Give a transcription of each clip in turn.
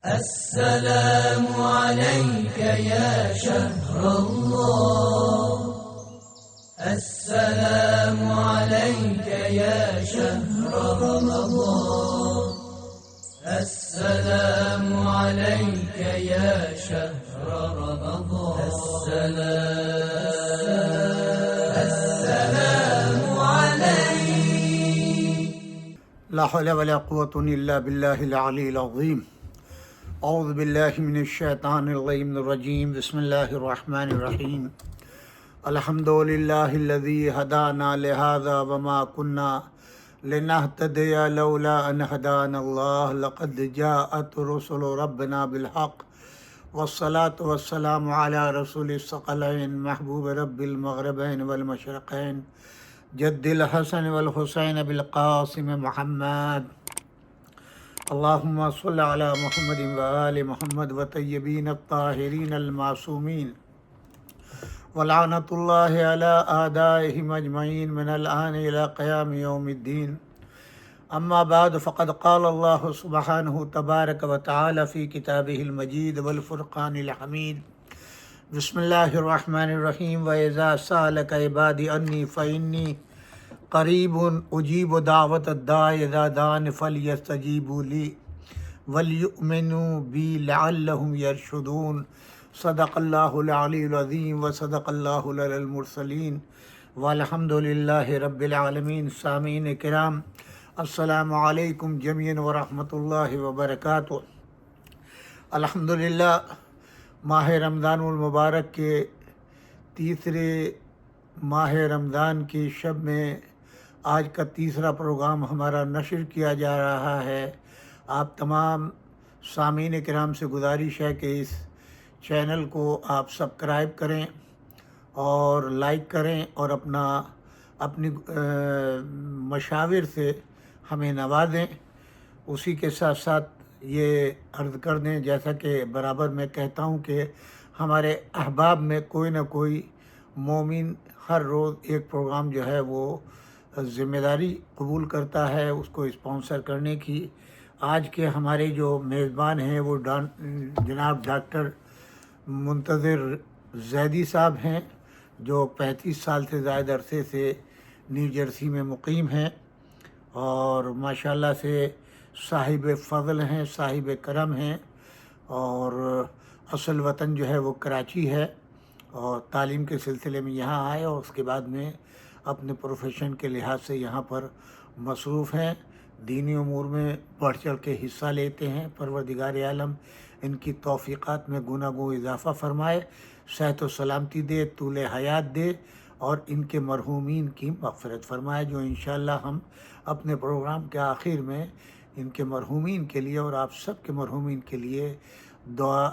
السلام عليك يا شهر الله، السلام عليك يا شهر رمضان، السلام عليك يا شهر رمضان، السلام عليك. لا حول ولا قوة إلا بالله العلي العظيم. اعوذ باللہ من الشیطان الرجیم. بسم اللہ الرحمن الرحیم. الحمد للہ الذی ہدانا لہذا وما كنا لنہتدی لولا ان ہدانا اللہ لقد جاءت رسل ربنا بالحق والصلاة والسلام علی رسول الثقلین محبوب رب المغربین والمشرقین جد الحسن والحسین بالقاسم محمد. اللہم صل علی محمد وآل محمد وطیبین الطاہرین المعصومین ولعنۃ اللہ علی اعدائہم اجمعین من الآن الی قیام یوم الدین. اما بعد فقد قال اللہ سبحانہ تبارک وتعالی فی کتابہ المجید والفرقان الحمید. بسم اللہ الرحمن الرحیم. وَإِذَا سَأَلَكَ عِبَادِي عَنِّي فَإِنِّي قریب اجیب دعوت الداع اذا دعان فلیستجیبوا لی ولیؤمنوا بی لعلہم یرشدون. صدق اللہ العلی العظیم وصدق اللہ علی المرسلین والحمد للہ رب العالمین. سامعین کرام، السلام علیکم جمیعاً ورحمۃ اللہ وبرکاتہ. الحمدللہ ماہ رمضان المبارک کے تیسرے ماہ رمضان کی شب میں آج کا تیسرا پروگرام ہمارا نشر کیا جا رہا ہے. آپ تمام سامعین کرام سے گزارش ہے کہ اس چینل کو آپ سبسکرائب کریں اور لائک کریں اور اپنی مشاور سے ہمیں نوازیں. اسی کے ساتھ ساتھ یہ عرض کر دیں، جیسا کہ برابر میں کہتا ہوں کہ ہمارے احباب میں کوئی نہ کوئی مومن ہر روز ایک پروگرام جو ہے وہ ذمہ داری قبول کرتا ہے اس کو اسپانسر کرنے کی. آج کے ہمارے جو میزبان ہیں وہ جناب ڈاکٹر منتظر زیدی صاحب ہیں، جو 35 سال سے زائد عرصے سے نیو جرسی میں مقیم ہیں اور ماشاءاللہ سے صاحب فضل ہیں، صاحب کرم ہیں، اور اصل وطن جو ہے وہ کراچی ہے، اور تعلیم کے سلسلے میں یہاں آئے اور اس کے بعد میں اپنے پروفیشن کے لحاظ سے یہاں پر مصروف ہیں. دینی امور میں بڑھ چڑھ کے حصہ لیتے ہیں. پروردگار عالم ان کی توفیقات میں گنا گو اضافہ فرمائے، صحت و سلامتی دے، طول حیات دے اور ان کے مرحومین کی مغفرت فرمائے، جو انشاءاللہ ہم اپنے پروگرام کے آخر میں ان کے مرحومین کے لیے اور آپ سب کے مرحومین کے لیے دعا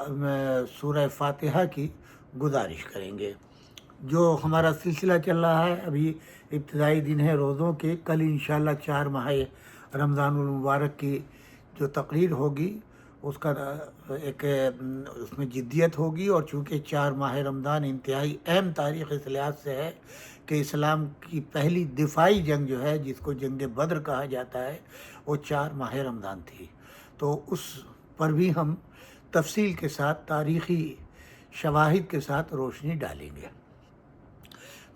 سورہ فاتحہ کی گزارش کریں گے. جو ہمارا سلسلہ چل رہا ہے، ابھی ابتدائی دن ہے روزوں کے. کل انشاءاللہ 4 ماہ رمضان المبارک کی جو تقریر ہوگی اس کا ایک اس میں جدیت ہوگی، اور چونکہ 4 ماہ رمضان انتہائی اہم تاریخ اس لحاظ سے ہے کہ اسلام کی پہلی دفاعی جنگ جو ہے جس کو جنگ بدر کہا جاتا ہے وہ 4 ماہ رمضان تھی. تو اس پر بھی ہم تفصیل کے ساتھ تاریخی شواہد کے ساتھ روشنی ڈالیں گے.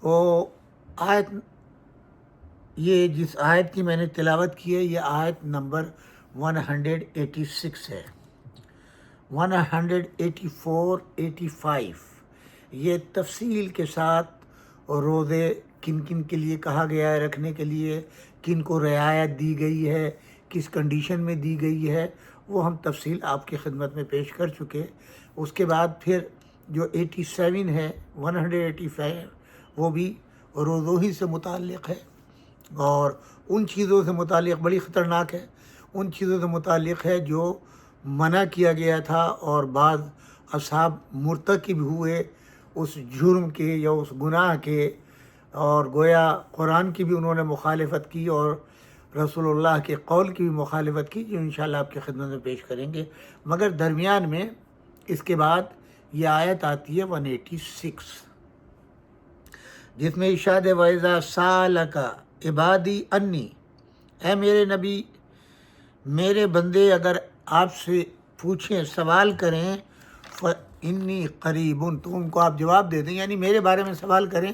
وہ آیت، یہ جس آیت کی میں نے تلاوت کی ہے یہ آیت نمبر 186 ہے. 184 85 یہ تفصیل کے ساتھ روزے کن کن کے لیے کہا گیا ہے رکھنے کے لیے، کن کو رعایت دی گئی ہے، کس کنڈیشن میں دی گئی ہے، وہ ہم تفصیل آپ کی خدمت میں پیش کر چکے. اس کے بعد پھر جو 87 ہے 185 وہ بھی روزوں ہی سے متعلق ہے، اور ان چیزوں سے متعلق بڑی خطرناک ہے، ان چیزوں سے متعلق ہے جو منع کیا گیا تھا اور بعض اصحاب مرتکب ہوئے اس جرم کے یا اس گناہ کے، اور گویا قرآن کی بھی انہوں نے مخالفت کی اور رسول اللہ کے قول کی بھی مخالفت کی، جو انشاءاللہ آپ کی خدمت میں پیش کریں گے. مگر درمیان میں اس کے بعد یہ آیت آتی ہے 186 جس میں ارشاد ہے وَإِذَا سَأَلَكَ عِبَادِي عَنِّي، اے میرے نبی، میرے بندے اگر آپ سے پوچھیں، سوال کریں، انی قریب، تو ان کو آپ جواب دے دیں، یعنی میرے بارے میں سوال کریں۔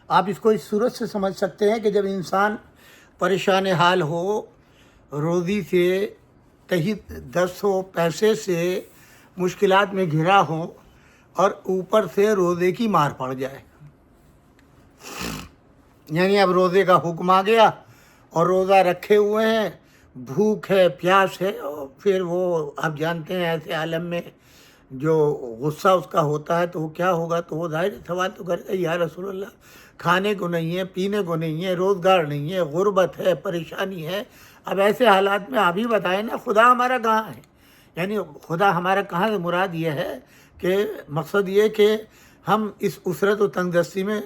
آپ اس کو اس صورت سے سمجھ سکتے ہیں کہ جب انسان پریشان حال ہو، روزی سے تحت دست ہو، پیسے سے مشکلات میں گھرا ہو، اور اوپر سے روزے کی مار پڑ جائے، یعنی اب روزے کا حکم آ گیا اور روزہ رکھے ہوئے ہیں، بھوک ہے، پیاس ہے، اور پھر وہ آپ جانتے ہیں ایسے عالم میں جو غصہ اس کا ہوتا ہے تو وہ کیا ہوگا، تو وہ ظاہر سوال تو کرے گا، یا رسول اللہ کھانے کو نہیں ہے، پینے کو نہیں ہے، روزگار نہیں ہے، غربت ہے، پریشانی ہے، اب ایسے حالات میں آپ ہی بتائیں نا خدا ہمارا کہاں ہے؟ یعنی خدا ہمارا کہاں سے مراد یہ ہے کہ مقصد یہ کہ ہم اس اسرت و تنگ دستی میں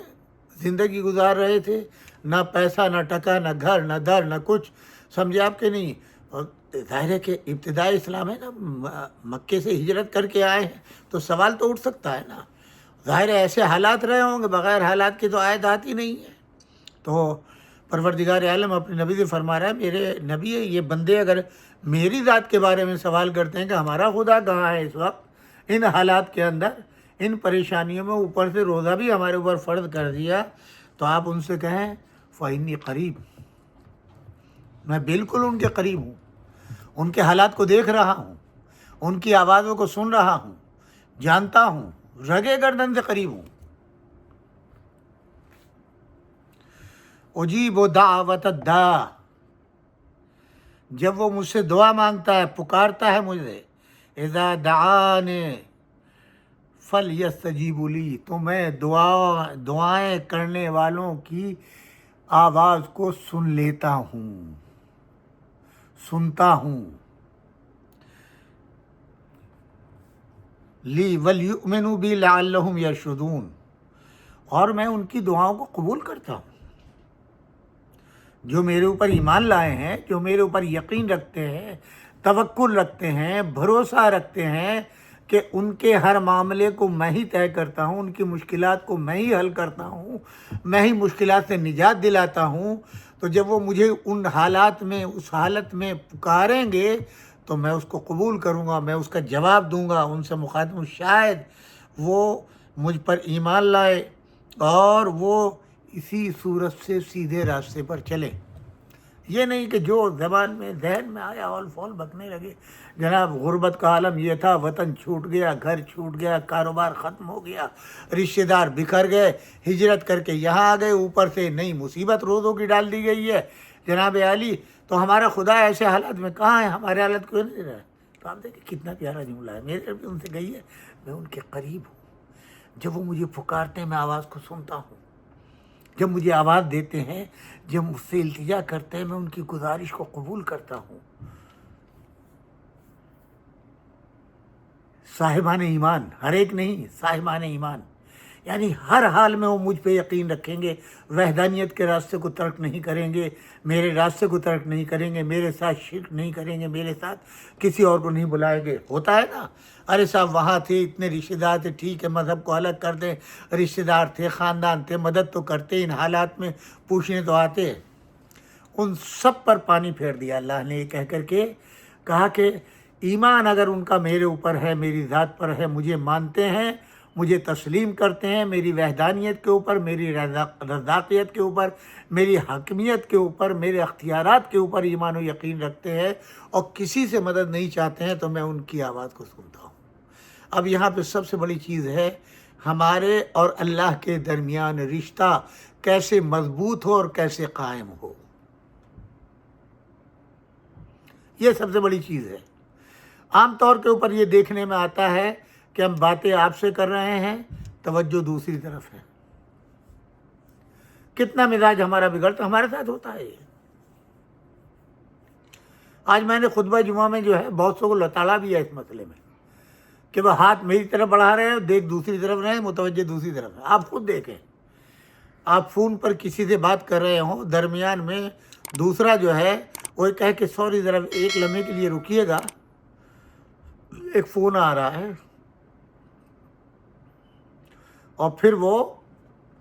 زندگی گزار رہے تھے، نہ پیسہ، نہ ٹکا، نہ گھر، نہ در، نہ کچھ، سمجھے آپ کے نہیں؟ اور ظاہر ہے کہ ابتدائی اسلام ہے نا، مکے سے ہجرت کر کے آئے ہیں، تو سوال تو اٹھ سکتا ہے نا، ظاہر ہے ایسے حالات رہے ہوں گے، بغیر حالات کے تو آیت آتی نہیں ہے۔ تو پروردگار عالم اپنے نبی سے فرما رہا ہے، میرے نبی یہ بندے اگر میری ذات کے بارے میں سوال کرتے ہیں کہ ہمارا خدا کہاں ہے اس وقت ان حالات کے اندر، ان پریشانیوں میں، اوپر سے روزہ بھی ہمارے اوپر فرض کر دیا، تو آپ ان سے کہیں فَإِنِّي قریب، میں بالکل ان کے قریب ہوں، ان کے حالات کو دیکھ رہا ہوں، ان کی آوازوں کو سن رہا ہوں، جانتا ہوں، رگے گردن سے قریب ہوں۔ اجیب دعوت الداع، جب وہ مجھ سے دعا مانگتا ہے، پکارتا ہے مجھے، اذا دعانی فلیستجیبوا لی، تو میں دعائیں کرنے والوں کی آواز کو سن لیتا ہوں، سنتا ہوں۔ لی ولیؤمنوا بی لعلہم یرشدون، اور میں ان کی دعاؤں کو قبول کرتا ہوں۔ جو میرے اوپر ایمان لائے ہیں، جو میرے اوپر یقین رکھتے ہیں، توکل رکھتے ہیں، بھروسہ رکھتے ہیں کہ ان کے ہر معاملے کو میں ہی طے کرتا ہوں، ان کی مشکلات کو میں ہی حل کرتا ہوں، میں ہی مشکلات سے نجات دلاتا ہوں، تو جب وہ مجھے ان حالات میں، اس حالت میں پکاریں گے تو میں اس کو قبول کروں گا، میں اس کا جواب دوں گا، ان سے مخاطب ہوں، شاید وہ مجھ پر ایمان لائے اور وہ اسی صورت سے سیدھے راستے پر چلے۔ یہ نہیں کہ جو زبان میں، ذہن میں آیا اول فول بکنے لگے، جناب غربت کا عالم یہ تھا، وطن چھوٹ گیا، گھر چھوٹ گیا، کاروبار ختم ہو گیا، رشتہ دار بکھر گئے، ہجرت کر کے یہاں آ گئے، اوپر سے نئی مصیبت روزوں کی ڈال دی گئی ہے جناب عالی، تو ہمارا خدا ایسے حالات میں کہاں ہے؟ ہمارے حالت کیوں نہیں رہا ہے؟ تو آپ دیکھیں کتنا پیارا جملہ ہے، میرے بھی ان سے گئی ہے، میں ان کے قریب ہوں، جب وہ مجھے پکارتے ہیں میں آواز کو سنتا ہوں، جب مجھے آواز دیتے ہیں، جب مجھ سے التجا کرتے ہیں، میں ان کی گزارش کو قبول کرتا ہوں۔ صاحبان ایمان، ہر ایک نہیں، صاحبان ایمان، یعنی ہر حال میں وہ مجھ پہ یقین رکھیں گے، وحدانیت کے راستے کو ترک نہیں کریں گے، میرے راستے کو ترک نہیں کریں گے، میرے ساتھ شرک نہیں کریں گے، میرے ساتھ کسی اور کو نہیں بلائیں گے۔ ہوتا ہے نا، ارے صاحب وہاں تھے، اتنے رشتہ دار تھے، ٹھیک ہے مذہب کو الگ کر دیں، رشتہ دار تھے، خاندان تھے، مدد تو کرتے، ان حالات میں پوچھنے تو آتے، ان سب پر پانی پھیر دیا اللہ نے، یہ کہہ کر کے کہا کہ ایمان اگر ان کا میرے اوپر ہے، میری ذات پر ہے، مجھے مانتے ہیں، مجھے تسلیم کرتے ہیں، میری وحدانیت کے اوپر، میری رزاقیت کے اوپر، میری حاکمیت کے اوپر، میرے اختیارات کے اوپر ایمان و یقین رکھتے ہیں، اور کسی سے مدد نہیں چاہتے ہیں، تو میں ان کی آواز کو سنتا ہوں۔ اب یہاں پہ سب سے بڑی چیز ہے ہمارے اور اللہ کے درمیان رشتہ کیسے مضبوط ہو اور کیسے قائم ہو، یہ سب سے بڑی چیز ہے۔ عام طور کے اوپر یہ دیکھنے میں آتا ہے کہ ہم باتیں آپ سے کر رہے ہیں، توجہ دوسری طرف ہے، کتنا مزاج ہمارا بگڑتا، ہمارے ساتھ ہوتا ہے یہ۔ آج میں نے خطبہ جمعہ میں جو ہے بہت سو کو لتاڑا بھی ہے اس مسئلے میں کہ وہ ہاتھ میری طرف بڑھا رہے ہیں، دیکھ دوسری طرف رہے ہیں، متوجہ دوسری طرف ہے۔ آپ خود دیکھیں، آپ فون پر کسی سے بات کر رہے ہوں، درمیان میں دوسرا جو ہے وہ کہے کہ سوری ذرا ایک لمحے کے لیے رکیے گا، ایک فون آ رہا ہے، اور پھر وہ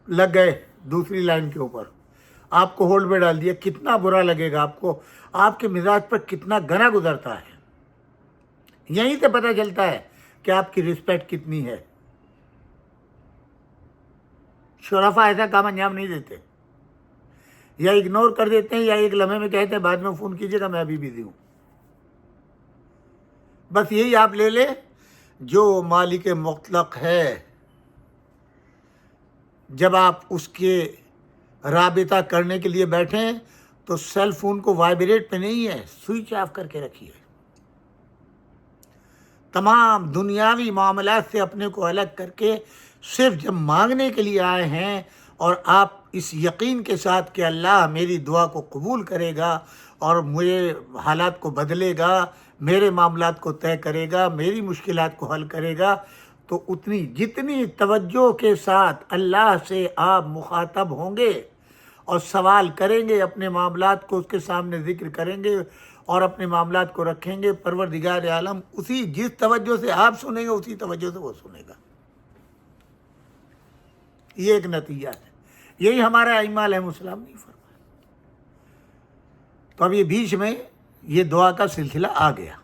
لگ گئے دوسری لائن کے اوپر، آپ کو ہولڈ پہ ڈال دیا، کتنا برا لگے گا آپ کو، آپ کے مزاج پر کتنا گنا گزرتا ہے۔ یہیں سے پتہ چلتا ہے کہ آپ کی رسپیکٹ کتنی ہے۔ شرفا ایسا کام انجام نہیں دیتے، یا اگنور کر دیتے ہیں، یا ایک لمحے میں کہتے ہیں بعد میں فون کیجیے گا میں ابھی بزی ہوں۔ بس یہی آپ لے لیں، جو مالک مطلق ہے جب آپ اس کے رابطہ کرنے کے لیے بیٹھیں تو سیل فون کو وائبریٹ پہ نہیں ہے، سوئچ آف کر کے رکھیے۔ تمام دنیاوی معاملات سے اپنے کو الگ کر کے صرف جب مانگنے کے لیے آئے ہیں، اور آپ اس یقین کے ساتھ کہ اللہ میری دعا کو قبول کرے گا اور میرے حالات کو بدلے گا، میرے معاملات کو طے کرے گا، میری مشکلات کو حل کرے گا، تو جتنی توجہ کے ساتھ اللہ سے آپ مخاطب ہوں گے اور سوال کریں گے، اپنے معاملات کو اس کے سامنے ذکر کریں گے اور اپنے معاملات کو رکھیں گے، پروردگار عالم جس توجہ سے آپ سنیں گے اسی توجہ سے وہ سنے گا۔ یہ ایک نتیجہ ہے، یہی ہمارا ائمہ علیہ السلام نے فرمایا۔ تو اب یہ بیچ میں یہ دعا کا سلسلہ آ گیا،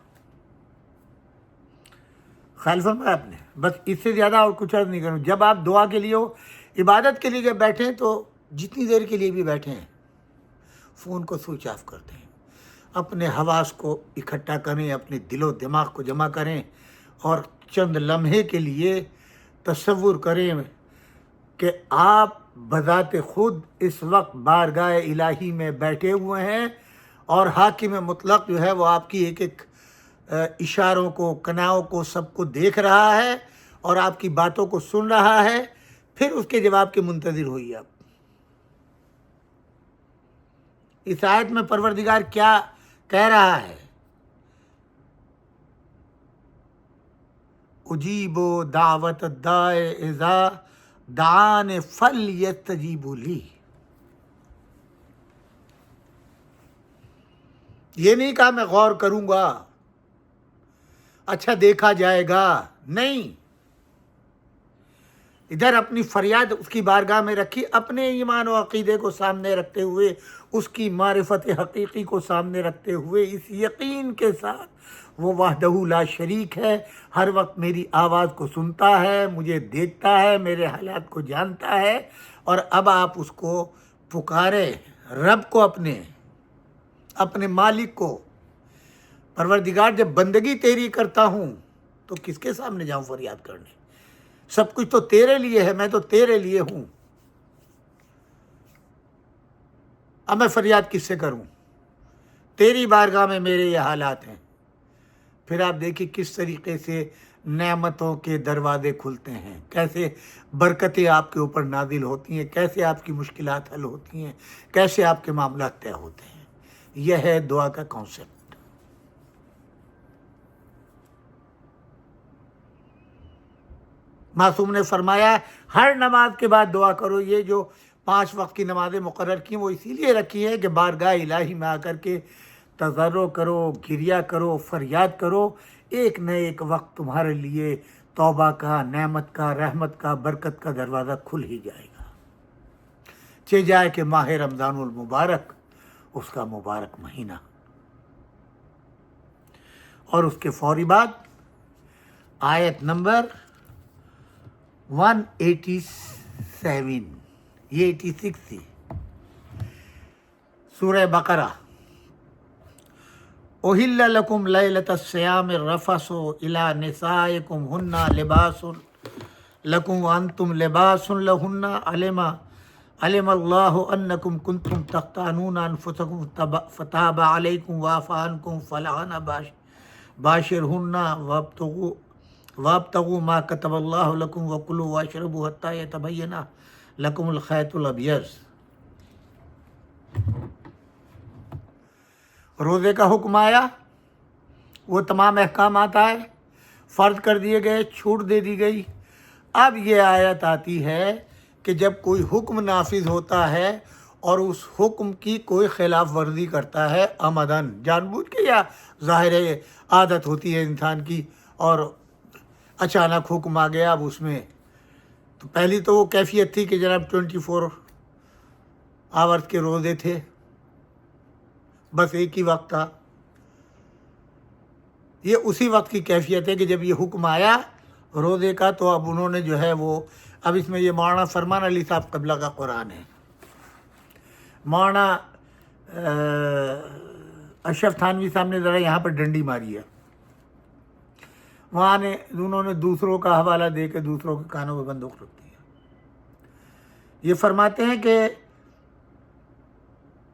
خیال فرمایا آپ نے۔ بس اس سے زیادہ اور کچھ عرض نہیں کروں۔ جب آپ دعا کے لیے ہو، عبادت کے لیے جب بیٹھیں تو جتنی دیر کے لیے بھی بیٹھیں فون کو سوئچ آف کر دیں، اپنے حواس کو اکٹھا کریں، اپنے دل و دماغ کو جمع کریں، اور چند لمحے کے لیے تصور کریں کہ آپ بذات خود اس وقت بارگاہ الہی میں بیٹھے ہوئے ہیں، اور حاکم مطلق جو ہے وہ آپ کی ایک ایک اشاروں کو، کناؤں کو، سب کو دیکھ رہا ہے اور آپ کی باتوں کو سن رہا ہے۔ پھر اس کے جواب کے منتظر ہوئیے آپ۔ اس آیت میں پروردگار کیا کہہ رہا ہے؟ اجیب دعوت الداع اذا دعان فلیستجیبوا لی۔ یہ نہیں کہا میں غور کروں گا، اچھا دیکھا جائے گا، نہیں، ادھر اپنی فریاد اس کی بارگاہ میں رکھی، اپنے ایمان و عقیدے کو سامنے رکھتے ہوئے، اس کی معرفت حقیقی کو سامنے رکھتے ہوئے، اس یقین کے ساتھ وہ وحدہ لا شریک ہے، ہر وقت میری آواز کو سنتا ہے، مجھے دیکھتا ہے، میرے حالات کو جانتا ہے۔ اور اب آپ اس کو پکارے، رب کو، اپنے مالک کو۔ پروردگار جب بندگی تیری کرتا ہوں تو کس کے سامنے جاؤں فریاد کرنے؟ سب کچھ تو تیرے لیے ہے، میں تو تیرے لیے ہوں، اب میں فریاد کس سے کروں؟ تیری بارگاہ میں میرے یہ حالات ہیں۔ پھر آپ دیکھیں کس طریقے سے نعمتوں کے دروازے کھلتے ہیں، کیسے برکتیں آپ کے اوپر نازل ہوتی ہیں، کیسے آپ کی مشکلات حل ہوتی ہیں، کیسے آپ کے معاملات طے ہوتے ہیں۔ یہ ہے دعا کا کانسیپٹ۔ معصوم نے فرمایا ہر نماز کے بعد دعا کرو۔ یہ جو 5 وقت کی نمازیں مقرر کی وہ اسی لیے رکھی ہیں کہ بارگاہ الہی میں آ کر کے تضرع کرو، گریہ کرو، فریاد کرو، ایک نہ ایک وقت تمہارے لیے توبہ کا، نعمت کا، رحمت کا، برکت کا دروازہ کھل ہی جائے گا۔ چہ جائے کہ ماہ رمضان المبارک اس کا مبارک مہینہ، اور اس کے فوری بعد آیت نمبر 187، یہ 86 تھی، سورہ بقرہ۔ احل لکم لیلۃ الصیام الرفث الی نسائکم ہن لباس لکم وانتم لباس لہن علم اللہ انکم کنتم تختانون انفسکم فتاب علیکم وعفی عنکم فالآن باشرہن وابتغوا ما کتب اللہ لکم وکلوا واشربوا حتی یتبین لکم الخیط الابیض۔ روزے کا حکم آیا، وہ تمام احکامات آئے، فرض کر دیے گئے، چھوٹ دے دی گئی۔ اب یہ آیت آتی ہے کہ جب کوئی حکم نافذ ہوتا ہے اور اس حکم کی کوئی خلاف ورزی کرتا ہے عمدن، جان بوجھ کے یا ظاہر عادت ہوتی ہے انسان کی، اور اچانک حکم آ گیا، اب اس میں تو پہلی تو وہ کیفیت تھی کہ جناب 24 آورت کے روزے تھے، بس ایک ہی وقت تھا۔ یہ اسی وقت کی کیفیت ہے کہ جب یہ حکم آیا روزے کا تو اب انہوں نے جو ہے وہ، اب اس میں یہ مولانا فرمان علی صاحب قبلہ کا قرآن ہے، مولانا اشرف تھانوی صاحب نے ذرا یہاں پر ڈنڈی ماری ہے، وہاں نے انہوں نے دوسروں کا حوالہ دے کے دوسروں کے کانوں میں بندوق رکھ دی ہے۔ یہ فرماتے ہیں کہ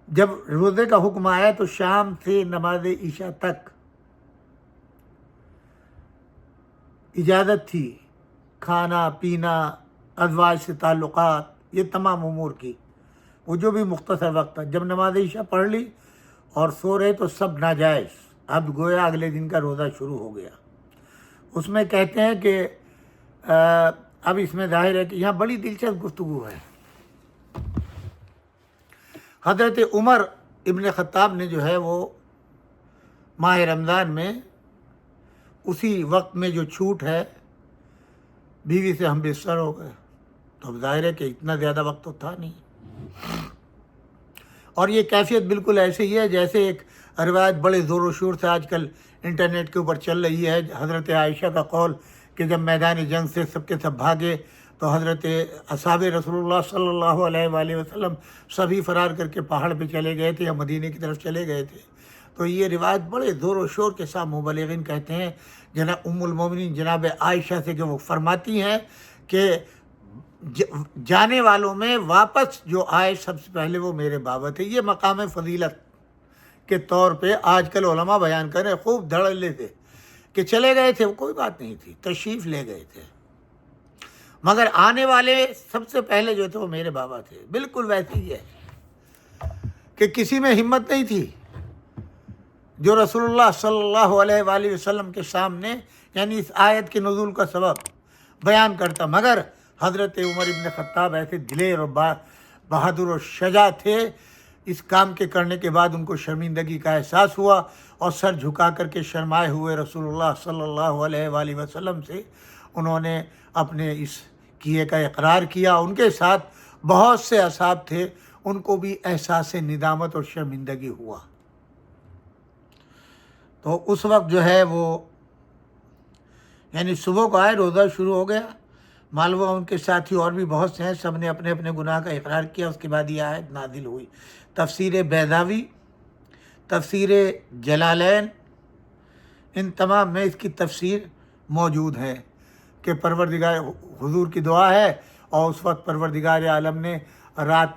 جب روزے کا حکم آیا تو شام سے نماز عشاء تک اجازت تھی، کھانا پینا، ازواج سے تعلقات، یہ تمام امور کی، وہ جو بھی مختصر وقت تھا۔ جب نماز عشاء پڑھ لی اور سو رہے تو سب ناجائز، اب گویا اگلے دن کا روزہ شروع ہو گیا۔ اس میں کہتے ہیں کہ اب اس میں ظاہر ہے کہ یہاں بڑی دلچسپ گفتگو ہے۔ حضرت عمر ابن خطاب نے جو ہے وہ ماہ رمضان میں اسی وقت میں جو چھوٹ ہے بیوی سے ہم بستر ہو گئے، تو اب ظاہر ہے کہ اتنا زیادہ وقت تو تھا نہیں، اور یہ کیفیت بالکل ایسے ہی ہے جیسے ایک روایت بڑے زور و شور سے آج کل انٹرنیٹ کے اوپر چل رہی ہے، حضرت عائشہ کا قول کہ جب میدان جنگ سے سب کے سب بھاگے تو حضرت اصحاب رسول اللہ صلی اللہ علیہ وآلہ وسلم سبھی فرار کر کے پہاڑ پہ چلے گئے تھے یا مدینے کی طرف چلے گئے تھے۔ تو یہ روایت بڑے زور و شور کے ساتھ مبلغین کہتے ہیں جناب ام المومنین جناب عائشہ سے، کہ وہ فرماتی ہیں کہ جانے والوں میں واپس جو آئے سب سے پہلے وہ میرے بابا تھے۔ یہ مقام فضیلت کے طور پہ آج کل علماء بیان کریں خوب دھڑلے تھے کہ چلے گئے تھے، وہ کوئی بات نہیں تھی، تشریف لے گئے تھے، مگر آنے والے سب سے پہلے جو تھے وہ میرے بابا تھے۔ بالکل ویسی ہی ہے کہ کسی میں ہمت نہیں تھی جو رسول اللہ صلی اللہ علیہ وآلہ وسلم کے سامنے یعنی اس آیت کے نزول کا سبب بیان کرتا، مگر حضرت عمر ابن خطاب ایسے دلیر اور بہادر اور شجاع تھے، اس کام کے کرنے کے بعد ان کو شرمندگی کا احساس ہوا اور سر جھکا کر کے شرمائے ہوئے رسول اللہ صلی اللہ علیہ وآلہ وسلم سے انہوں نے اپنے اس کیے کا اقرار کیا۔ ان کے ساتھ بہت سے اصحاب تھے، ان کو بھی احساس ندامت اور شرمندگی ہوا۔ تو اس وقت جو ہے وہ یعنی صبح کو آئے، روزہ شروع ہو گیا، معلوم ان کے ساتھی اور بھی بہت سے ہیں، سب نے اپنے اپنے گناہ کا اقرار کیا۔ اس کے بعد یہ آیت نازل ہوئی۔ تفسیر بیضاوی، تفسیر جلالین، ان تمام میں اس کی تفسیر موجود ہے کہ پروردگار حضور کی دعا ہے اور اس وقت پروردگار عالم نے رات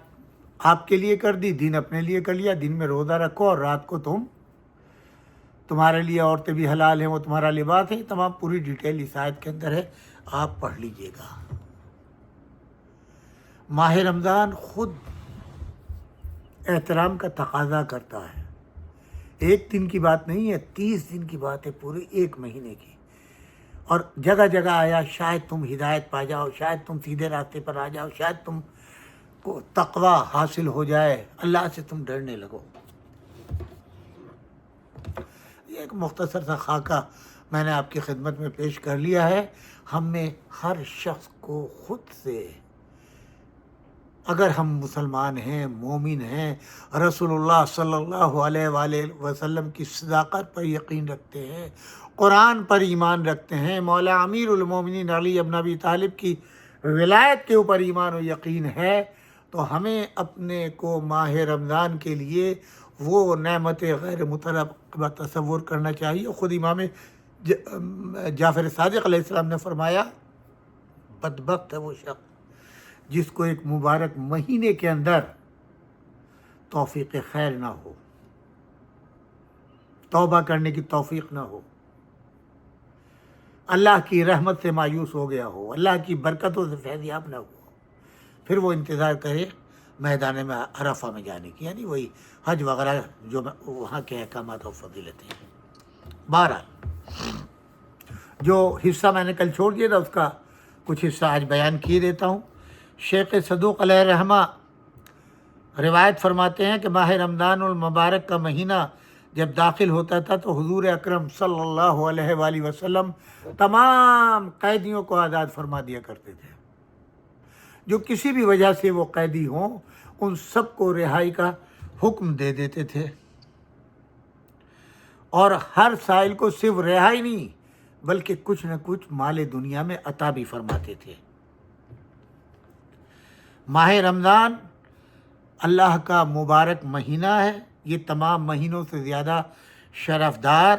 آپ کے لیے کر دی، دن اپنے لیے کر لیا، دن میں روزہ رکھو اور رات کو تمہارے لیے عورتیں بھی حلال ہیں، وہ تمہارا لباس ہے۔ یہ تمام پوری ڈیٹیل اس آیت کے اندر ہے، آپ پڑھ لیجئے گا۔ ماہ رمضان خود احترام کا تقاضا کرتا ہے، ایک دن کی بات نہیں ہے، 30 دن کی بات ہے، پورے ایک مہینے کی، اور جگہ جگہ آیا شاید تم ہدایت پا جاؤ، شاید تم سیدھے راستے پر آ جاؤ، شاید تم کو تقوی حاصل ہو جائے، اللہ سے تم ڈرنے لگو۔ یہ ایک مختصر سا خاکہ میں نے آپ کی خدمت میں پیش کر لیا ہے۔ ہم میں ہر شخص کو خود سے، اگر ہم مسلمان ہیں، مومن ہیں، رسول اللہ صلی اللہ علیہ وآلہ وسلم کی صداقت پر یقین رکھتے ہیں، قرآن پر ایمان رکھتے ہیں، مولا امیر المومنین علی بن ابی طالب کی ولایت کے اوپر ایمان و یقین ہے، تو ہمیں اپنے کو ماہ رمضان کے لیے وہ نعمت غیر مترقبہ تصور کرنا چاہیے۔ خود امام جعفر صادق علیہ السلام نے فرمایا، بدبخت ہے وہ شخص جس کو ایک مبارک مہینے کے اندر توفیق خیر نہ ہو، توبہ کرنے کی توفیق نہ ہو، اللہ کی رحمت سے مایوس ہو گیا ہو، اللہ کی برکتوں سے فیضیاب نہ ہو، پھر وہ انتظار کرے میدان میں عرفہ میں جانے کی، یعنی وہی حج وغیرہ جو وہاں کے احکامات و فضیلتیں ہیں۔ بہرحال جو حصہ میں نے کل چھوڑ دیا تھا اس کا کچھ حصہ آج بیان کیے دیتا ہوں۔ شیخ صدوق علیہ رحمہ روایت فرماتے ہیں کہ ماہ رمضان المبارک کا مہینہ جب داخل ہوتا تھا تو حضور اکرم صلی اللہ علیہ وآلہ وسلم تمام قیدیوں کو آزاد فرما دیا کرتے تھے۔ جو کسی بھی وجہ سے وہ قیدی ہوں ان سب کو رہائی کا حکم دے دیتے تھے، اور ہر سائل کو صرف رہائی نہیں بلکہ کچھ نہ کچھ مال دنیا میں عطا بھی فرماتے تھے۔ ماہ رمضان اللہ کا مبارک مہینہ ہے، یہ تمام مہینوں سے زیادہ شرفدار۔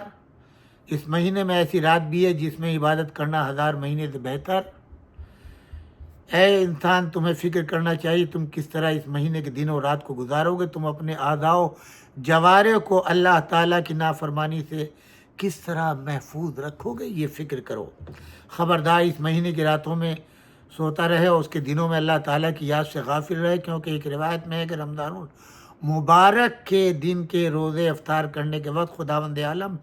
اس مہینے میں ایسی رات بھی ہے جس میں عبادت کرنا 1000 مہینے سے بہتر۔ اے انسان، تمہیں فکر کرنا چاہیے تم کس طرح اس مہینے کے دن اور رات کو گزارو گے، تم اپنے اعضاء و جوارح کو اللہ تعالیٰ کی نافرمانی سے کس طرح محفوظ رکھو گے، یہ فکر کرو۔ خبردار اس مہینے کی راتوں میں سوتا رہے اور اس کے دنوں میں اللہ تعالیٰ کی یاد سے غافل رہے، کیونکہ ایک روایت میں ہے کہ رمضان المبارک کے دن کے روزے افطار کرنے کے وقت خداوند عالم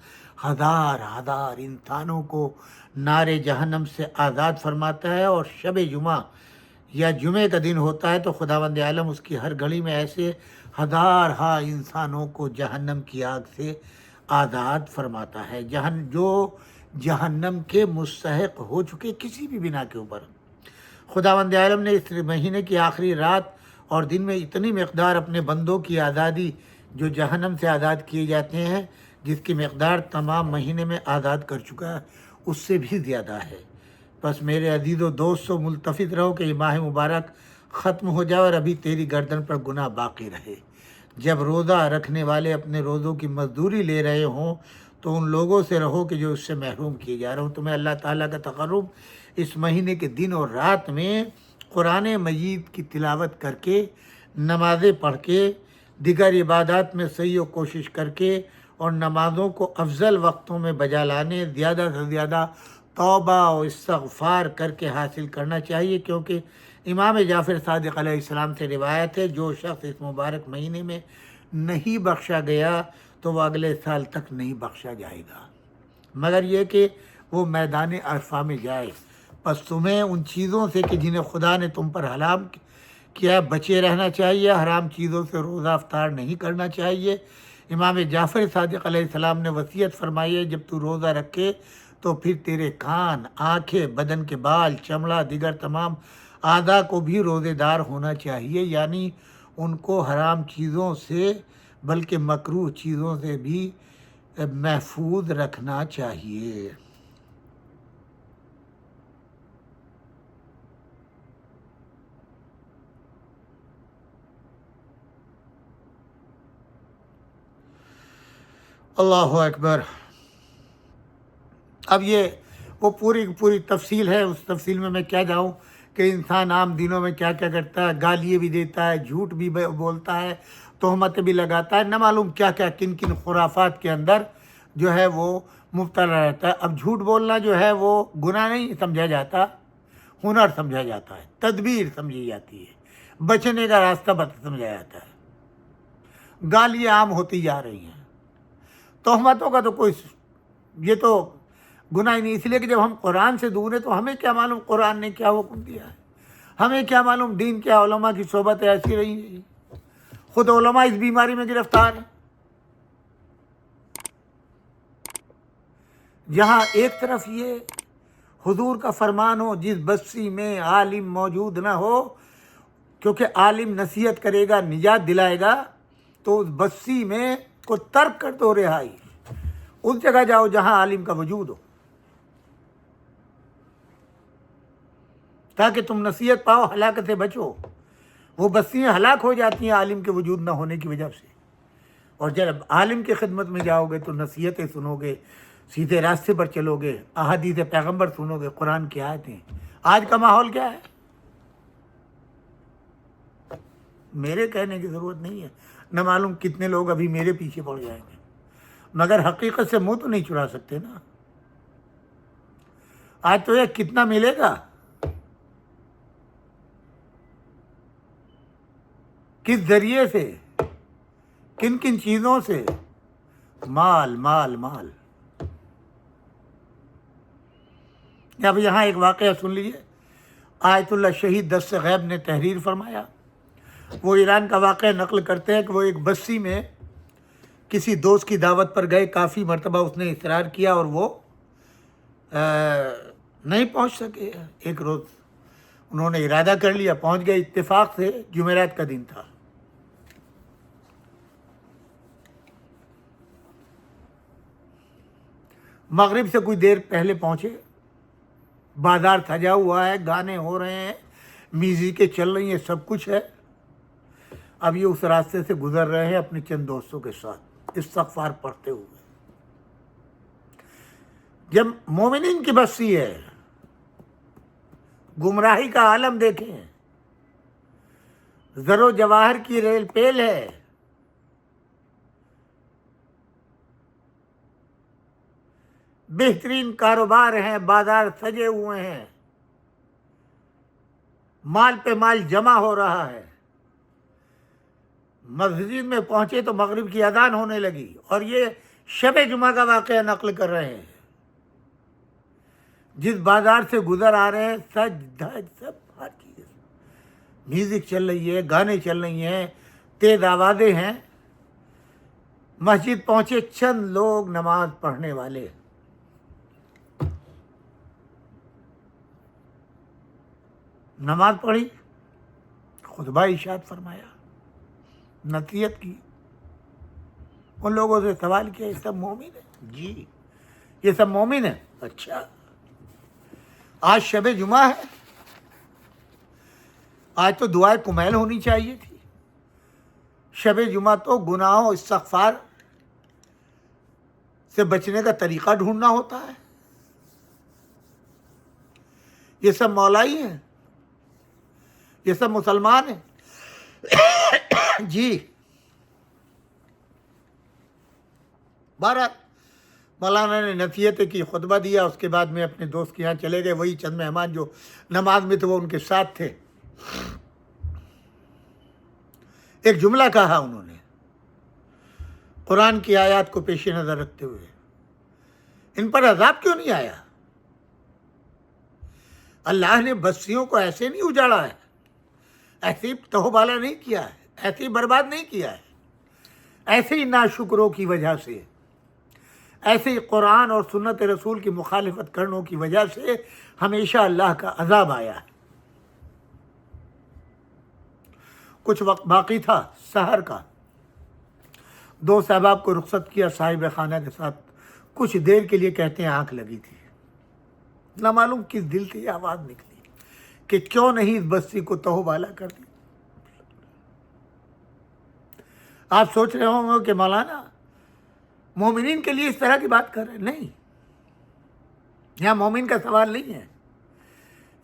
ہزار انسانوں کو نار جہنم سے آزاد فرماتا ہے، اور شب جمعہ یا جمعے کا دن ہوتا ہے تو خداوند عالم اس کی ہر گھڑی میں ایسے ہزارہا انسانوں کو جہنم کی آگ سے آزاد فرماتا ہے، جو جہنم کے مستحق ہو چکے کسی بھی بنا کے اوپر۔ خداوند عالم نے اس مہینے کی آخری رات اور دن میں اتنی مقدار اپنے بندوں کی آزادی جو جہنم سے آزاد کیے جاتے ہیں، جس کی مقدار تمام مہینے میں آزاد کر چکا ہے، اس سے بھی زیادہ ہے۔ بس میرے عزیز و دوستو، ملتفت رہو کہ یہ ماہ مبارک ختم ہو جائے اور ابھی تیری گردن پر گناہ باقی رہے۔ جب روزہ رکھنے والے اپنے روزوں کی مزدوری لے رہے ہوں تو ان لوگوں سے رہو کہ جو اس سے محروم کیے جا رہے ہوں۔ تمہیں اللہ تعالیٰ کا تقرب اس مہینے کے دن اور رات میں قرآن مجید کی تلاوت کر کے، نمازیں پڑھ کے، دیگر عبادات میں سعی و کوشش کر کے اور نمازوں کو افضل وقتوں میں بجا لانے، زیادہ سے زیادہ توبہ و استغفار کر کے حاصل کرنا چاہیے، کیونکہ امام جعفر صادق علیہ السلام سے روایت ہے جو شخص اس مبارک مہینے میں نہیں بخشا گیا تو وہ اگلے سال تک نہیں بخشا جائے گا، مگر یہ کہ وہ میدان عرفہ میں جائے۔ بس تمہیں ان چیزوں سے کہ جنہیں خدا نے تم پر حرام کیا بچے رہنا چاہیے، حرام چیزوں سے روزہ افطار نہیں کرنا چاہیے۔ امام جعفر صادق علیہ السلام نے وصیت فرمائی ہے جب تو روزہ رکھے تو پھر تیرے کان، آنکھیں، بدن کے بال، چمڑا، دیگر تمام اعضاء کو بھی روزے دار ہونا چاہیے، یعنی ان کو حرام چیزوں سے بلکہ مکروہ چیزوں سے بھی محفوظ رکھنا چاہیے۔ اللہ اکبر۔ اب یہ وہ پوری تفصیل ہے، اس تفصیل میں کیا جاؤں کہ انسان عام دنوں میں کیا کیا کرتا ہے، گالیاں بھی دیتا ہے، جھوٹ بھی بولتا ہے، تہمتیں بھی لگاتا ہے، نہ معلوم کیا کیا کن خرافات کے اندر جو ہے وہ مبتلا رہتا ہے۔ اب جھوٹ بولنا جو ہے وہ گناہ نہیں سمجھا جاتا، ہنر سمجھا جاتا ہے، تدبیر سمجھی جاتی ہے، بچنے کا راستہ سمجھا جاتا ہے۔ گالیاں عام ہوتی جا رہی ہیں، تہمتوں کا تو کوئی یہ تو گناہ نہیں، اس لیے کہ جب ہم قرآن سے دور ہیں تو ہمیں کیا معلوم قرآن نے کیا حکم دیا ہے، ہمیں کیا معلوم دین کیا، علماء کی صحبت ایسی رہی ہے، خود علماء اس بیماری میں گرفتار ہیں۔ جہاں ایک طرف یہ حضور کا فرمان ہو جس بستی میں عالم موجود نہ ہو، کیونکہ عالم نصیحت کرے گا، نجات دلائے گا، تو اس بستی میں کو ترک کر دو رہائی، اس جگہ جاؤ جہاں عالم کا وجود ہو، تاکہ تم نصیحت پاؤ، ہلاکت سے بچو۔ وہ بستیاں ہلاک ہو جاتی ہیں عالم کے وجود نہ ہونے کی وجہ سے، اور جب عالم کی خدمت میں جاؤ گے تو نصیحتیں سنو گے، سیدھے راستے پر چلو گے، احادیث پیغمبر سنو گے، قرآن کی آیتیں۔ آج کا ماحول کیا ہے؟ میرے کہنے کی ضرورت نہیں ہے، نہ معلوم کتنے لوگ ابھی میرے پیچھے پڑ جائیں گے، مگر حقیقت سے منہ تو نہیں چرا سکتے نا۔ آج تو یہ کتنا ملے گا، کس ذریعے سے، کن کن چیزوں سے، مال مال مال۔ اب یہاں ایک واقعہ سن لیجیے، آیت اللہ شہید دست غیب نے تحریر فرمایا۔ وہ ایران کا واقعہ نقل کرتے ہیں کہ وہ ایک بستی میں کسی دوست کی دعوت پر گئے، کافی مرتبہ اس نے اصرار کیا اور وہ نہیں پہنچ سکے۔ ایک روز انہوں نے ارادہ کر لیا، پہنچ گئے، اتفاق سے جمعرات کا دن تھا۔ مغرب سے کوئی دیر پہلے پہنچے، بازار سجا ہوا ہے، گانے ہو رہے ہیں، میوزکیں چل رہی ہیں، سب کچھ ہے۔ اب یہ اس راستے سے گزر رہے ہیں اپنے چند دوستوں کے ساتھ استغفار پڑھتے ہوئے۔ جب مومنین کی بستی ہے، گمراہی کا عالم دیکھیں، زر و جواہر کی ریل پیل ہے، بہترین کاروبار ہیں، بازار سجے ہوئے ہیں، مال پہ مال جمع ہو رہا ہے۔ مسجد میں پہنچے تو مغرب کی اذان ہونے لگی، اور یہ شب جمعہ کا واقعہ نقل کر رہے ہیں۔ جس بازار سے گزر آ رہے ہیں، سج دھج سب ہر چیز، میوزک چل رہی ہے، گانے چل رہی ہیں، تیز آوازیں ہیں۔ مسجد پہنچے چند لوگ نماز پڑھنے والے، نماز پڑھی، خطبہ ارشاد فرمایا، نصیحت کی۔ ان لوگوں سے سوال کیا، یہ سب مومن ہیں؟ جی، یہ سب مومن ہیں۔ اچھا، آج شب جمعہ ہے، آج تو دعائے کمیل ہونی چاہیے تھی۔ شب جمعہ تو گناہوں استغفار سے بچنے کا طریقہ ڈھونڈنا ہوتا ہے۔ یہ سب مولائی ہیں، یہ سب مسلمان ہیں۔ جی، بہرحال مولانا نے نصیحت کی، خطبہ دیا، اس کے بعد میں اپنے دوست کے یہاں چلے گئے۔ وہی چند مہمان جو نماز میں تھے وہ ان کے ساتھ تھے۔ ایک جملہ کہا انہوں نے قرآن کی آیات کو پیش نظر رکھتے ہوئے، ان پر عذاب کیوں نہیں آیا؟ اللہ نے بستیوں کو ایسے نہیں اجاڑا ہے، ایسے ہی تہوبالا نہیں کیا ہے، ایسے ہی برباد نہیں کیا ہے، ایسے ہی ناشکروں کی وجہ سے، ایسے ہی قرآن اور سنت رسول کی مخالفت کرنوں کی وجہ سے ہمیشہ اللہ کا عذاب آیا ہے۔ کچھ وقت باقی تھا سحر کا، دوست احباب کو رخصت کیا، صاحب خانہ کے ساتھ کچھ دیر کے لیے کہتے ہیں آنکھ لگی تھی، نہ معلوم کس دل سے یہ آواز نکلی کہ کیوں نہیں اس بستی کو تہوبالا کر دی۔ آپ سوچ رہے ہوں گے کہ مولانا مومنین کے لیے اس طرح کی بات کر رہے ہیں۔ نہیں، یہاں مومن کا سوال نہیں ہے،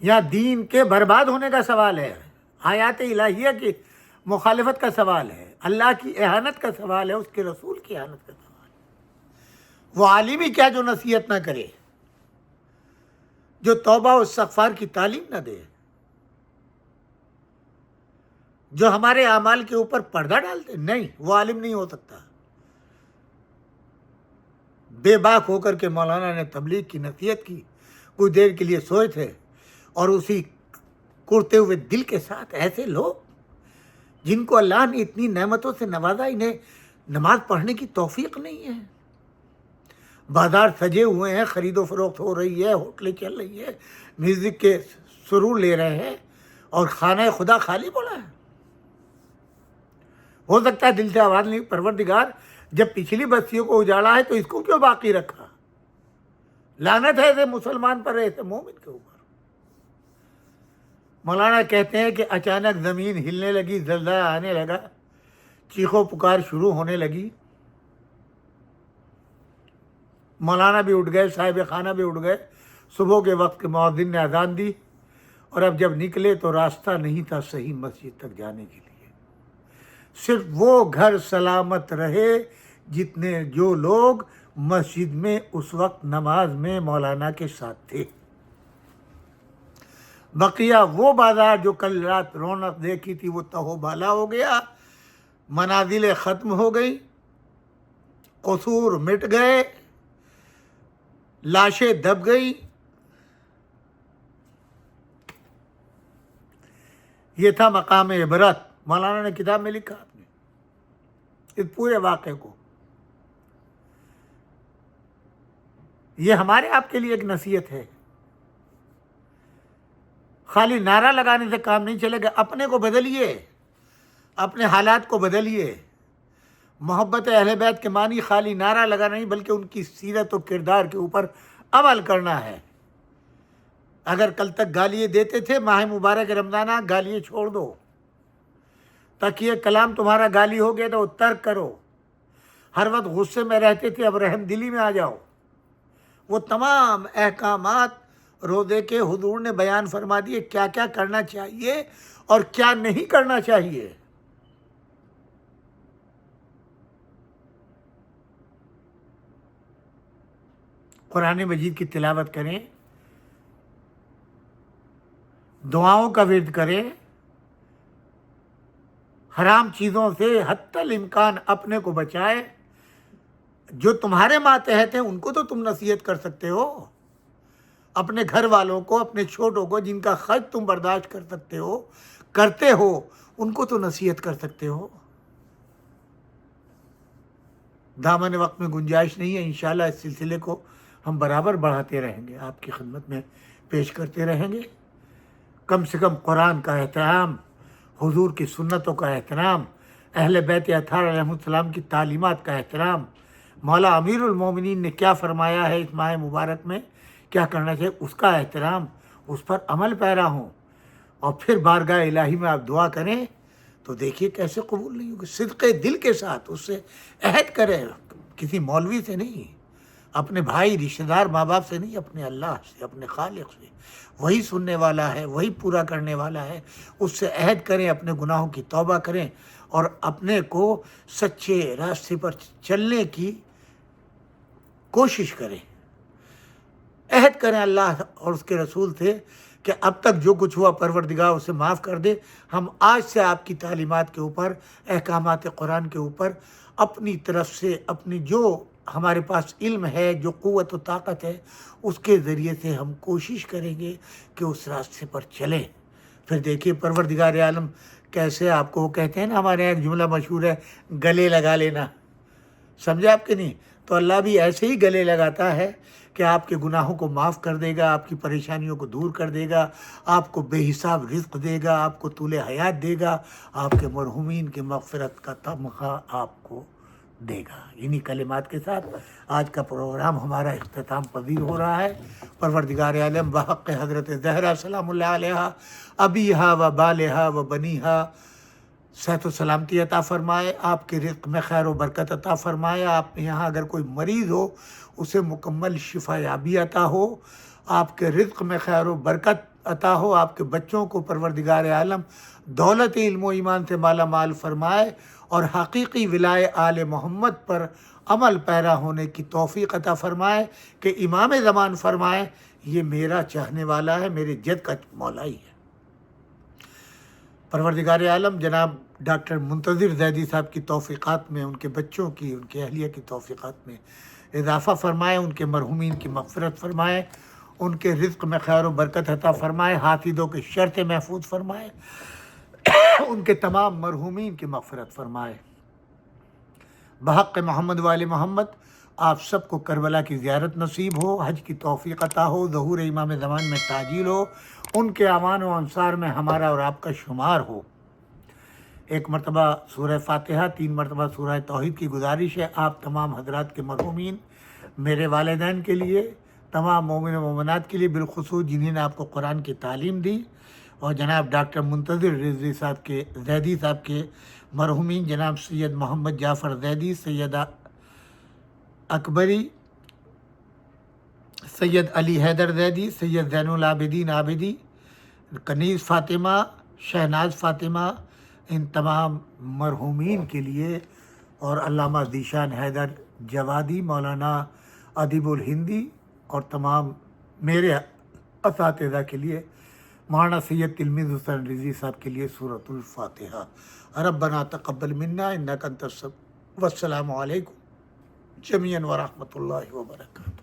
یہاں دین کے برباد ہونے کا سوال ہے، آیات الہیہ کی مخالفت کا سوال ہے، اللہ کی اہانت کا سوال ہے، اس کے رسول کی اہانت کا سوال ہے۔ وہ عالم ہی کیا جو نصیحت نہ کرے، جو توبہ و استغفار کی تعلیم نہ دے، جو ہمارے اعمال کے اوپر پردہ ڈالتے، نہیں، وہ عالم نہیں ہو سکتا۔ بے باک ہو کر کے مولانا نے تبلیغ کی نصیحت کی، کچھ دیر کے لیے سوئے تھے، اور اسی کرتے ہوئے دل کے ساتھ ایسے لوگ جن کو اللہ نے اتنی نعمتوں سے نوازا، انہیں نماز پڑھنے کی توفیق نہیں ہے۔ بازار سجے ہوئے ہیں، خرید و فروخت ہو رہی ہے، ہوٹلیں چل رہی ہے، میوزک کے سرور لے رہے ہیں، اور خانہ خدا خالی پڑا ہے۔ ہو سکتا ہے دل سے آواز نہیں، پروردگار جب پچھلی بستیوں کو اجاڑا ہے تو اس کو کیوں باقی رکھا؟ لعنت ہے ایسے مسلمان پر، ایسے مومن کے اوپر۔ مولانا کہتے ہیں کہ اچانک زمین ہلنے لگی، زلزلہ آنے لگا، چیخ و پکار شروع ہونے لگی۔ مولانا بھی اٹھ گئے، صاحب خانہ بھی اٹھ گئے، صبح کے وقت کے مؤذن نے اذان دی، اور اب جب نکلے تو راستہ نہیں تھا صحیح مسجد تک جانے کے لیے۔ صرف وہ گھر سلامت رہے جو لوگ مسجد میں اس وقت نماز میں مولانا کے ساتھ تھے۔ بقیہ وہ بازار جو کل رات رونق دیکھی تھی وہ تہوبالا ہو گیا، منازلیں ختم ہو گئی، قصور مٹ گئے، لاشیں دب گئی۔ یہ تھا مقام عبرت۔ مولانا نے کتاب میں لکھا آپ نے اس پورے واقعے کو۔ یہ ہمارے آپ کے لیے ایک نصیحت ہے۔ خالی نعرہ لگانے سے کام نہیں چلے گا، اپنے کو بدلیے، اپنے حالات کو بدلیے۔ محبت اہل بیت کے معنی خالی نعرہ لگانا نہیں بلکہ ان کی سیرت و کردار کے اوپر عمل کرنا ہے۔ اگر کل تک گالیاں دیتے تھے، ماہ مبارک رمضان گالیاں چھوڑ دو۔ تکیہ کلام تمہارا گالی ہو گیا تو ترک کرو۔ ہر وقت غصے میں رہتے تھے، اب رحم دلی میں آ جاؤ۔ وہ تمام احکامات روزے کے حضور نے بیان فرما دیے، کیا کیا کرنا چاہیے اور کیا نہیں کرنا چاہیے۔ قرآن مجید کی تلاوت کریں، دعاؤں کا ورد کریں، حرام چیزوں سے حتی الامکان اپنے کو بچائے۔ جو تمہارے ماتحت ہیں ان کو تو تم نصیحت کر سکتے ہو، اپنے گھر والوں کو، اپنے چھوٹوں کو جن کا خرچ تم برداشت کر سکتے ہو، کرتے ہو، ان کو تو نصیحت کر سکتے ہو۔ دامن وقت میں گنجائش نہیں ہے، انشاءاللہ اس سلسلے کو ہم برابر بڑھاتے رہیں گے، آپ کی خدمت میں پیش کرتے رہیں گے۔ کم سے کم قرآن کا احترام، حضور کی سنتوں کا احترام، اہل بیت اطہار علیہ السلام کی تعلیمات کا احترام، مولا امیر المومنین نے کیا فرمایا ہے اس ماہ مبارک میں کیا کرنا چاہیے، اس کا احترام، اس پر عمل پیرا ہوں، اور پھر بارگاہ الہی میں آپ دعا کریں تو دیکھیے کیسے قبول نہیں ہوگی۔ صدق دل کے ساتھ اس سے عہد کریں، کسی مولوی سے نہیں، اپنے بھائی رشتہ دار ماں باپ سے نہیں، اپنے اللہ سے، اپنے خالق سے۔ وہی سننے والا ہے، وہی پورا کرنے والا ہے۔ اس سے عہد کریں، اپنے گناہوں کی توبہ کریں اور اپنے کو سچے راستے پر چلنے کی کوشش کریں۔ عہد کریں اللہ اور اس کے رسول سے کہ اب تک جو کچھ ہوا پروردگار اسے معاف کر دے۔ ہم آج سے آپ کی تعلیمات کے اوپر، احکامات قرآن کے اوپر اپنی طرف سے، اپنی جو ہمارے پاس علم ہے، جو قوت و طاقت ہے، اس کے ذریعے سے ہم کوشش کریں گے کہ اس راستے پر چلیں۔ پھر دیکھیے پروردگار عالم کیسے آپ کو، وہ کہتے ہیں نا، ہمارے یہاں ایک جملہ مشہور ہے، گلے لگا لینا، سمجھے آپ کہ نہیں؟ تو اللہ بھی ایسے ہی گلے لگاتا ہے کہ آپ کے گناہوں کو معاف کر دے گا، آپ کی پریشانیوں کو دور کر دے گا، آپ کو بے حساب رزق دے گا، آپ کو طول حیات دے گا، آپ کے مرحومین کی مغفرت کا تمغہ آپ کو دے گا۔ انہی کلمات کے ساتھ آج کا پروگرام ہمارا اختتام پذیر ہو رہا ہے۔ پروردگار عالم بحق حضرت زہرا سلام اللہ علیہا، ابیہا و بالہا و بنیہا صحت و سلامتی عطا فرمائے، آپ کے رزق میں خیر و برکت عطا فرمائے۔ آپ یہاں اگر کوئی مریض ہو اسے مکمل شفا یابی عطا ہو، آپ کے رزق میں خیر و برکت عطا ہو، آپ کے بچوں کو پروردگار عالم دولت علم و ایمان سے مالا مال فرمائے اور حقیقی ولائے آل محمد پر عمل پیرا ہونے کی توفیق عطا فرمائے کہ امام زمان فرمائے یہ میرا چاہنے والا ہے، میرے جد کا مولا ہی ہے۔ پروردگار عالم جناب ڈاکٹر منتظر زیدی صاحب کی توفیقات میں، ان کے بچوں کی، ان کے اہلیہ کی توفیقات میں اضافہ فرمائے، ان کے مرحومین کی مغفرت فرمائے، ان کے رزق میں خیر و برکت عطا فرمائے، حافظوں کے شر سے محفوظ فرمائے، ان کے تمام مرحومین کی مغفرت فرمائے۔ بحق محمد وآل محمد آپ سب کو کربلا کی زیارت نصیب ہو، حج کی توفیق عطا ہو، ظہور امام زمان میں تعجیل ہو، ان کے امان و انصار میں ہمارا اور آپ کا شمار ہو۔ ایک مرتبہ سورہ فاتحہ، 3 مرتبہ سورہ توحید کی گزارش ہے آپ تمام حضرات کے مرحومین، میرے والدین کے لیے، تمام مومن و مومنات کے لیے، بالخصوص جنہیں نے آپ کو قرآن کی تعلیم دی، اور جناب ڈاکٹر منتظر رضوی صاحب کے زیدی صاحب کے مرحومین جناب سید محمد جعفر زیدی، سیدہ اکبری، سید علی حیدر زیدی، سید زین العابدین عابدی، کنیز فاطمہ، شہناز فاطمہ، ان تمام مرحومین کے لیے، اور علامہ ذیشان حیدر جوادی، مولانا ادیب الہندی، اور تمام میرے اساتذہ کے لیے، مولانا سید تلمیذ حسین رضوی صاحب کے لیے سورۃ الفاتحہ۔ ربنا تقبل منا انک انت السمیع، والسلام علیکم جمیعاً ورحمۃ اللہ وبرکاتہ۔